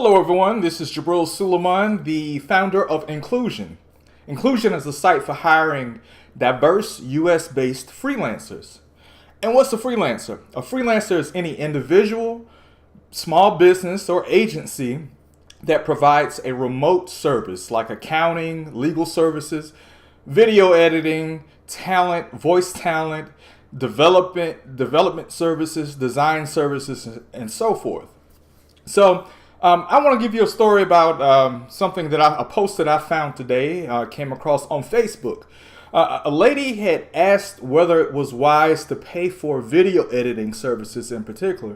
Hello everyone, this is Jabril Suleiman, the founder of Incluzion. Incluzion is a site for hiring diverse US-based freelancers. And what's a freelancer? A freelancer is any individual, small business, or agency that provides a remote service like accounting, legal services, video editing, talent, voice talent, development services, design services, and so forth. So I want to give you a story about something that a post that I found today, came across on Facebook. A lady had asked whether it was wise to pay for video editing services in particular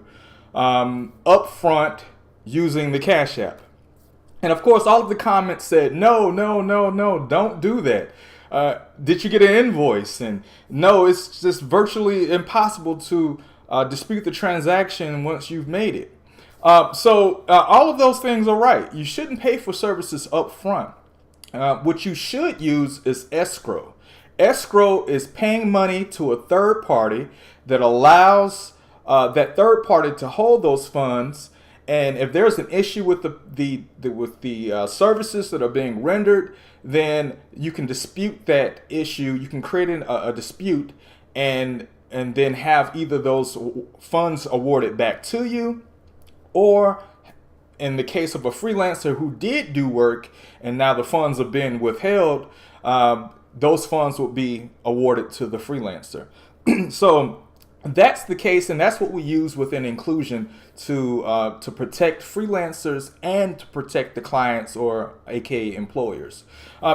upfront using the Cash App. And of course, all of the comments said, no, don't do that. Did you get an invoice? And no, it's just virtually impossible to dispute the transaction once you've made it. So all of those things are right. You shouldn't pay for services up front. What you should use is ESCROW. ESCROW is paying money to a third party that allows that third party to hold those funds. And if there's an issue with the services that are being rendered, then you can dispute that issue. You can create a dispute and then have either those funds awarded back to you, or in the case of a freelancer who did do work and now the funds have been withheld, those funds will be awarded to the freelancer. So that's the case, and that's what we use within Incluzion to protect freelancers and to protect the clients, or aka employers.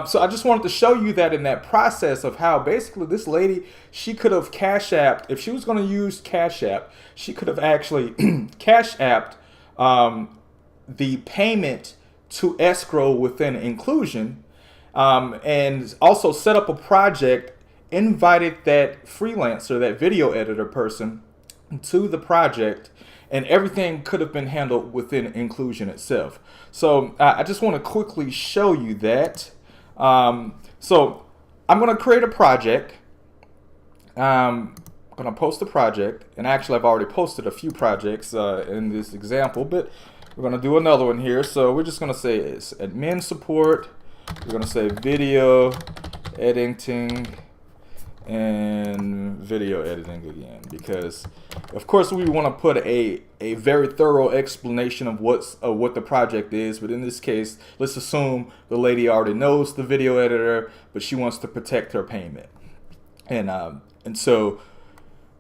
So I just wanted to show you that in that process of how basically this lady, she could have Cash Apped, if she was going to use Cash App, she could have actually Cash Apped the payment to ESCROW within Incluzion, and also set up a project, invited that freelancer, that video editor person, to the project, and everything could have been handled within Incluzion itself. So I just want to quickly show you that. So I'm going to create a project. I'm going to post a project, and actually I've already posted a few projects in this example, but we're going to do another one here. So we're just going to say it's admin support. We're going to say video editing and video editing again, because of course we want to put a very thorough explanation of what the project is. But in this case, let's assume the lady already knows the video editor, but she wants to protect her payment, and so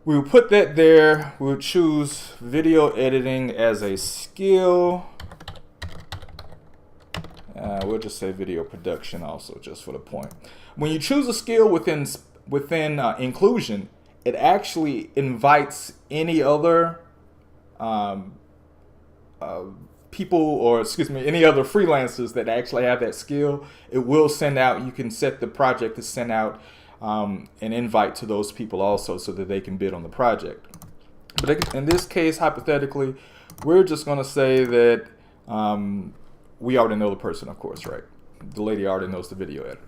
we will put that there. We'll choose video editing as a skill. We'll just say video production also, just for the point. When you choose a skill within Incluzion, it actually invites any other people, or excuse me, any other freelancers that actually have that skill. It will send out, you can set the project to send out an invite to those people also, so that they can bid on the project. But in this case, hypothetically, we're just going to say that we already know the person, of course, right? The lady already knows the video editor.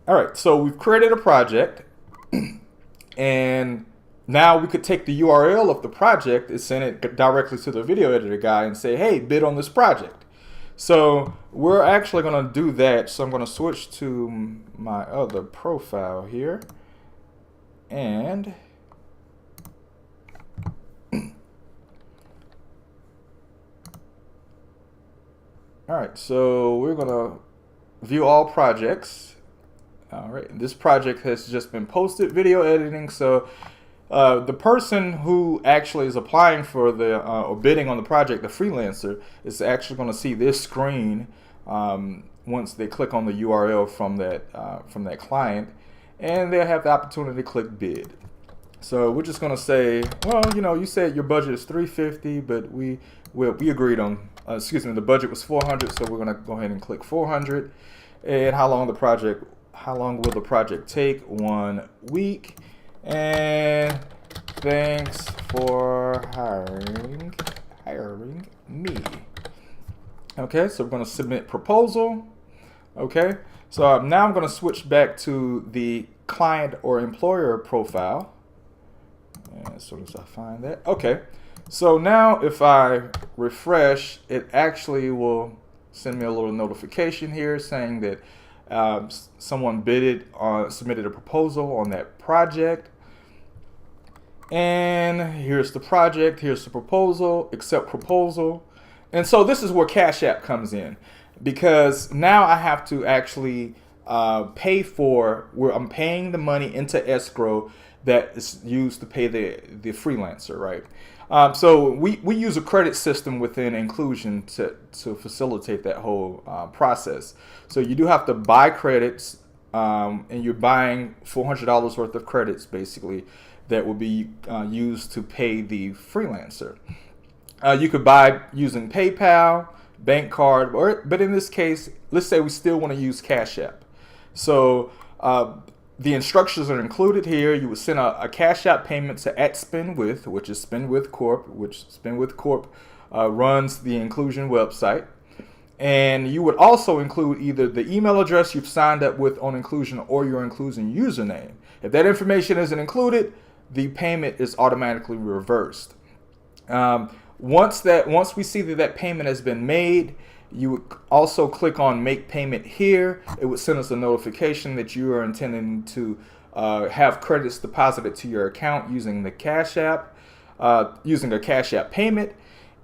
All right, so we've created a project, and now we could take the URL of the project and send it directly to the video editor guy and say, hey, bid on this project. So we're actually going to do that. So I'm going to switch to my other profile here, and all right, so we're going to view all projects. All right, this project has just been posted, video editing. So the person who actually is applying for the or bidding on the project, the freelancer, is actually going to see this screen once they click on the URL from that client, and they'll have the opportunity to click bid. So we're just going to say, well, you said your budget is $350, but we agreed on, the budget was $400, so we're going to go ahead and click $400. And how long will the project take? 1 week. And thanks for hiring me. Okay, so we're going to submit proposal. Okay, so now I'm going to switch back to the client or employer profile. And as soon as I find that, okay. So now if I refresh, it actually will send me a little notification here saying that someone submitted a proposal on that project. And here's the project, here's the proposal, accept proposal. And so this is where Cash App comes in, because now I have to actually pay for, where I'm paying the money into escrow that is used to pay the freelancer, right? So we use a credit system within Incluzion to facilitate that whole process. So you do have to buy credits, and you're buying $400 worth of credits basically that will be used to pay the freelancer. You could buy using PayPal, bank card, but in this case, let's say we still want to use Cash App. So the instructions are included here. You would send a Cash App payment to @SpendWith, which is SpendWith Corp, which SpendWith Corp runs the Incluzion website. And you would also include either the email address you've signed up with on Incluzion or your Incluzion username. If that information isn't included, the payment is automatically reversed. Once we see that payment has been made, you would also click on Make Payment here. It would send us a notification that you are intending to have credits deposited to your account using the Cash App, using a Cash App payment,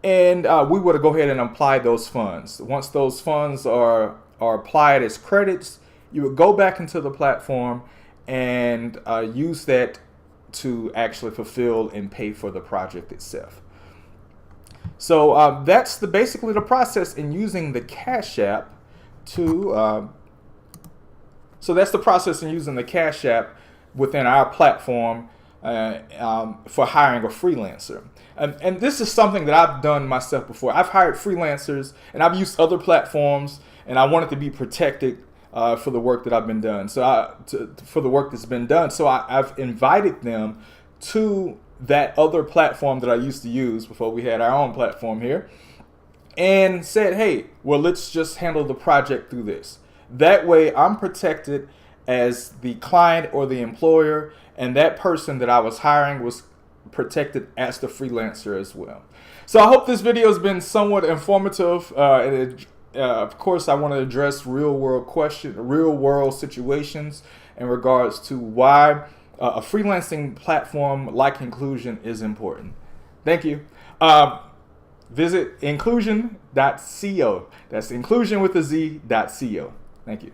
and we would go ahead and apply those funds. Once those funds are applied as credits, you would go back into the platform and use that to actually fulfill and pay for the project itself. So that's basically the process in using the Cash App to. So that's the process in using the Cash App within our platform for hiring a freelancer. And this is something that I've done myself before. I've hired freelancers, and I've used other platforms, and I want it to be protected for the work that I've been done. So for the work that's been done. So I've invited them to that other platform that I used to use before we had our own platform here, and said, hey, well, let's just handle the project through this. That way I'm protected as the client or the employer, and that person that I was hiring was protected as the freelancer as well. So I hope this video has been somewhat informative. Of course, I want to address real world situations in regards to why a freelancing platform like Incluzion is important. Thank you. Visit incluzion.co. That's inclusion with a Z.co. Thank you.